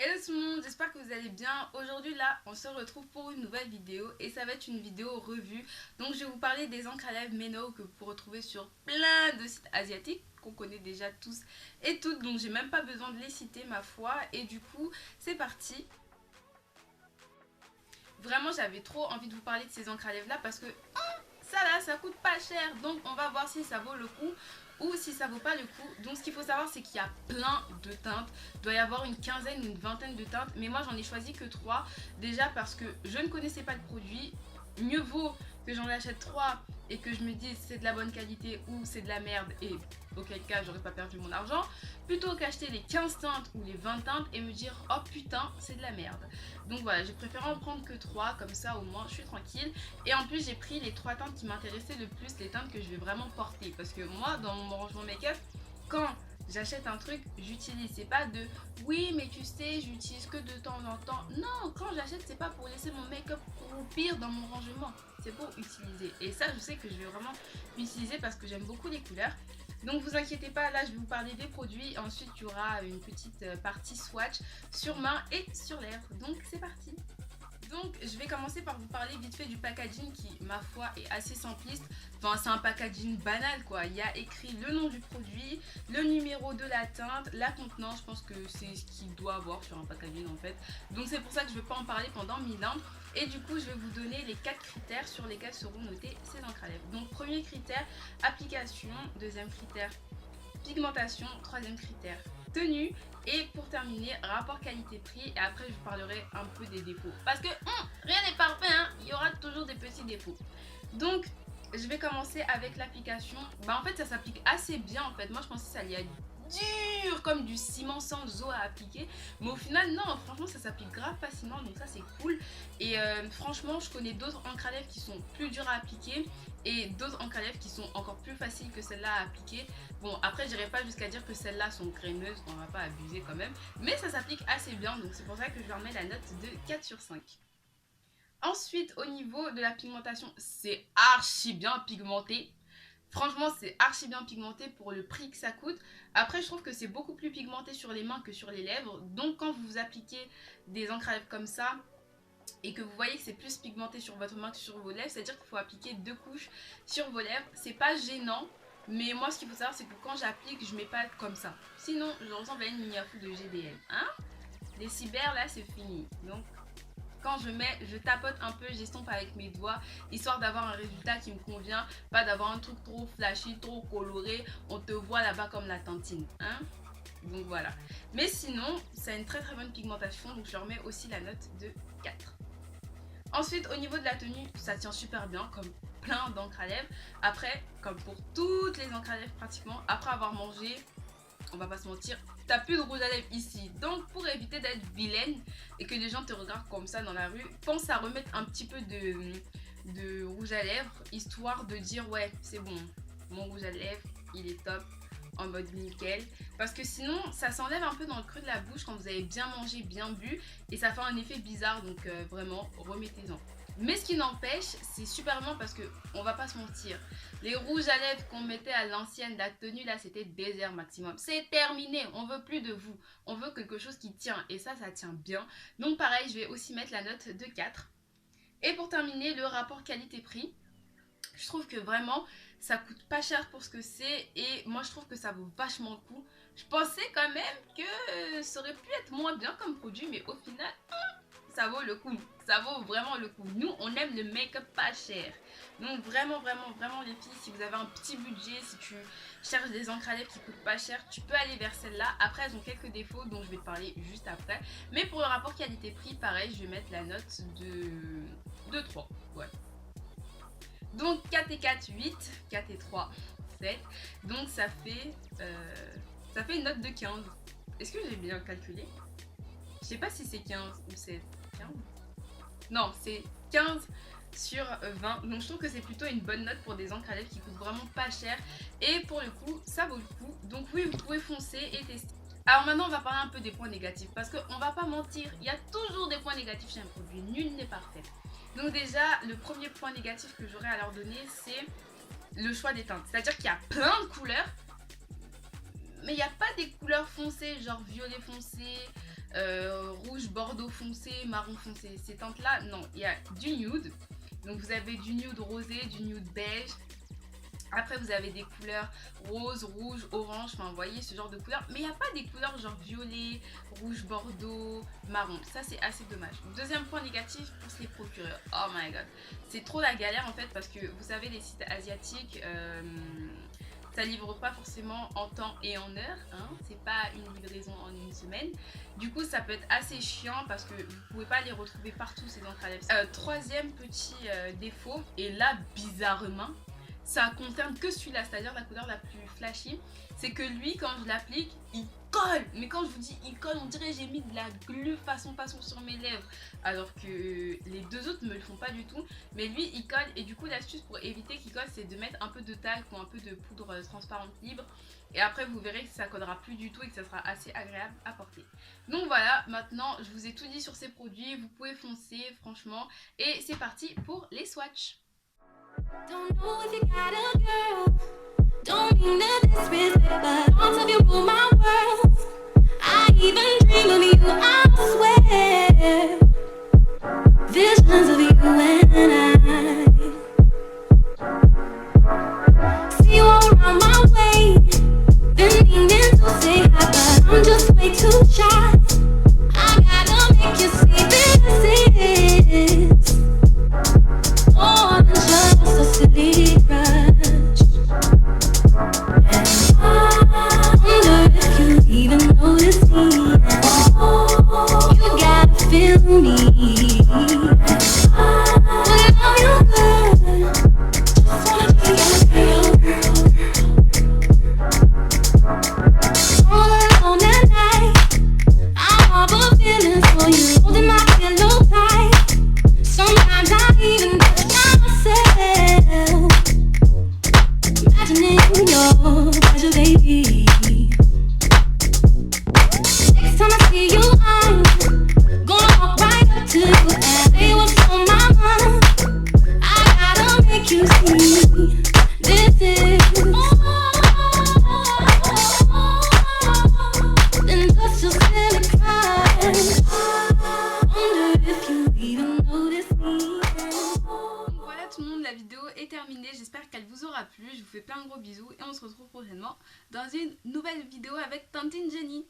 Hello tout le monde, j'espère que vous allez bien. Aujourd'hui là, on se retrouve pour une nouvelle vidéo et ça va être une vidéo revue. Donc je vais vous parler des encres à lèvres Meno que vous pouvez retrouver sur plein de sites asiatiques qu'on connaît déjà tous et toutes. Donc j'ai même pas besoin de les citer ma foi. Et du coup, c'est parti. Vraiment, j'avais trop envie de vous parler de ces encres à lèvres là parce que ça là, ça coûte pas cher. Donc on va voir si ça vaut le coup ou si ça vaut pas le coup. Donc ce qu'il faut savoir, c'est qu'il y a plein de teintes. Il doit y avoir une quinzaine ou une vingtaine de teintes, mais moi j'en ai choisi que 3. Déjà parce que je ne connaissais pas le produit. Mieux vaut que j'en achète 3 et que je me dise c'est de la bonne qualité ou c'est de la merde, et auquel cas j'aurais pas perdu mon argent, plutôt qu'acheter les 15 teintes ou les 20 teintes et me dire oh putain c'est de la merde. Donc voilà, j'ai préféré en prendre que 3, comme ça au moins je suis tranquille. Et en plus j'ai pris les 3 teintes qui m'intéressaient le plus, les teintes que je vais vraiment porter. Parce que moi dans mon rangement make-up, quand j'achète un truc, j'utilise. C'est pas de oui mais tu sais j'utilise que de temps en temps. Non, quand j'achète c'est pas pour laisser mon make-up croupir dans mon rangement, c'est pour utiliser. Et ça je sais que je vais vraiment utiliser parce que j'aime beaucoup les couleurs. Donc vous inquiétez pas, là je vais vous parler des produits. Ensuite il y aura une petite partie swatch sur main et sur lèvres. Donc c'est parti. Donc je vais commencer par vous parler vite fait du packaging qui, ma foi, est assez simpliste. Enfin c'est un packaging banal quoi. Il y a écrit le nom du produit, le numéro de la teinte, la contenance. Je pense que c'est ce qu'il doit avoir sur un packaging en fait. Donc c'est pour ça que je ne vais pas en parler pendant 1000 ans. Et du coup je vais vous donner les 4 critères sur lesquels seront notés ces encres à lèvres. Donc premier critère, application. Deuxième critère, pigmentation. Troisième critère, tenue. Et pour terminer, rapport qualité-prix. Et après je vous parlerai un peu des défauts, parce que rien n'est parfait hein, il y aura toujours des petits défauts. Donc je vais commencer avec l'application. En fait ça s'applique assez bien en fait. Moi je pensais que ça allait être dur comme du ciment sans eau à appliquer, mais au final non, franchement ça s'applique grave facilement, donc ça c'est cool. Et franchement je connais d'autres encres à lèvres qui sont plus dures à appliquer et d'autres encres à lèvres qui sont encore plus faciles que celle-là à appliquer. Bon après j'irai pas jusqu'à dire que celles-là sont crémeuses, on va pas abuser quand même, mais ça s'applique assez bien, donc c'est pour ça que je leur mets la note de 4 sur 5. Ensuite au niveau de la pigmentation, c'est archi bien pigmenté. Franchement, c'est archi bien pigmenté pour le prix que ça coûte. Après, je trouve que c'est beaucoup plus pigmenté sur les mains que sur les lèvres. Donc, quand vous appliquez des encres à lèvres comme ça et que vous voyez que c'est plus pigmenté sur votre main que sur vos lèvres, c'est-à-dire qu'il faut appliquer 2 couches sur vos lèvres. C'est pas gênant, mais moi, ce qu'il faut savoir, c'est que quand j'applique, je mets pas comme ça. Sinon, je ressemble à une mini-afou de GDL. Hein? Les cyber, là, c'est fini. Donc, quand je mets, je tapote un peu, j'estompe avec mes doigts, histoire d'avoir un résultat qui me convient, pas d'avoir un truc trop flashy, trop coloré, on te voit là-bas comme la tantine, hein. Donc voilà. Mais sinon, ça a une très très bonne pigmentation, donc je leur mets aussi la note de 4. Ensuite, au niveau de la tenue, ça tient super bien, comme plein d'encre à lèvres. Après, comme pour toutes les encres à lèvres pratiquement, après avoir mangé, on va pas se mentir, t'as plus de rouge à lèvres ici. Donc pour éviter d'être vilaine et que les gens te regardent comme ça dans la rue, pense à remettre un petit peu de rouge à lèvres, histoire de dire ouais c'est bon, mon rouge à lèvres il est top, en mode nickel. Parce que sinon ça s'enlève un peu dans le creux de la bouche quand vous avez bien mangé, bien bu, et ça fait un effet bizarre, donc vraiment remettez-en. Mais ce qui n'empêche, c'est super bien parce que on va pas se mentir, les rouges à lèvres qu'on mettait à l'ancienne, la tenue là, c'était désert maximum. C'est terminé, on veut plus de vous. On veut quelque chose qui tient, et ça tient bien. Donc pareil, je vais aussi mettre la note de 4. Et pour terminer, le rapport qualité-prix. Je trouve que vraiment, ça coûte pas cher pour ce que c'est, et moi je trouve que ça vaut vachement le coup. Je pensais quand même que ça aurait pu être moins bien comme produit, mais au final, ça vaut le coup, ça vaut vraiment le coup. Nous on aime le make-up pas cher, donc vraiment les filles, si vous avez un petit budget, si tu cherches des encres à lèvres qui coûtent pas cher, tu peux aller vers celle-là. Après elles ont quelques défauts dont je vais te parler juste après, mais pour le rapport qualité-prix, pareil, je vais mettre la note de 3. Ouais, donc 4 et 4 8, 4 et 3 7, donc ça fait une note de 15. Est-ce que j'ai bien calculé? Je sais pas si c'est 15 ou c'est 15. Non, c'est 15 sur 20. Donc je trouve que c'est plutôt une bonne note pour des encres à lèvres qui coûtent vraiment pas cher. Et pour le coup, ça vaut le coup. Donc oui, vous pouvez foncer et tester. Alors maintenant, on va parler un peu des points négatifs. Parce qu'on va pas mentir, il y a toujours des points négatifs chez un produit. Nul n'est parfait. Donc déjà, le premier point négatif que j'aurais à leur donner, c'est le choix des teintes. C'est-à-dire qu'il y a plein de couleurs, mais il n'y a pas des couleurs foncées, genre violet foncé, rouge bordeaux foncé, marron foncé. Ces teintes là, non, il y a du nude. Donc vous avez du nude rosé, du nude beige. Après vous avez des couleurs rose, rouge, orange, enfin vous voyez ce genre de couleurs. Mais il n'y a pas des couleurs genre violet, rouge bordeaux, marron. Ça c'est assez dommage. Deuxième point négatif pour se les procurer. Oh my god. C'est trop la galère en fait parce que vous savez les sites asiatiques... ça livre pas forcément en temps et en heure, hein. C'est pas une livraison en une semaine. Du coup ça peut être assez chiant parce que vous pouvez pas les retrouver partout ces encres à lèvres. Troisième petit défaut, et là bizarrement ça concerne que celui-là, c'est-à-dire la couleur la plus flashy, c'est que lui quand je l'applique il colle. Mais quand je vous dis il colle, on dirait j'ai mis de la glu façon sur mes lèvres, alors que les deux autres me le font pas du tout. Mais lui il colle, et du coup l'astuce pour éviter qu'il colle c'est de mettre un peu de talc ou un peu de poudre transparente libre, et après vous verrez que ça collera plus du tout et que ça sera assez agréable à porter. Donc voilà, maintenant je vous ai tout dit sur ces produits, vous pouvez foncer franchement, et c'est parti pour les swatchs. Don't know if you got a girl. Don't mean to disrespect, but all of you rule my world. I even dream of you, I swear. Visions of you and I. See you all around my way. Been meaning to say hi, but I'm just way too shy. I gotta make you see this is more than just a silly crush. And I wonder if you even notice me. And you gotta feel me. I love you good. Just wanna be your girl. All alone at night, I harbor feelings for you, holding my pillow tight. Sometimes I even touch myself, imagining your pleasure, baby. Next time I see you, I'm gonna walk right up to you and say what's on my mind. I gotta make you see this is then just a silly crush. Wonder if you even notice me. Donc voilà tout le monde, la vidéo est terminée, j'espère qu'elle vous aura plu, je vous fais plein de gros bisous et on se retrouve prochainement dans une nouvelle vidéo avec Tantine Jenny.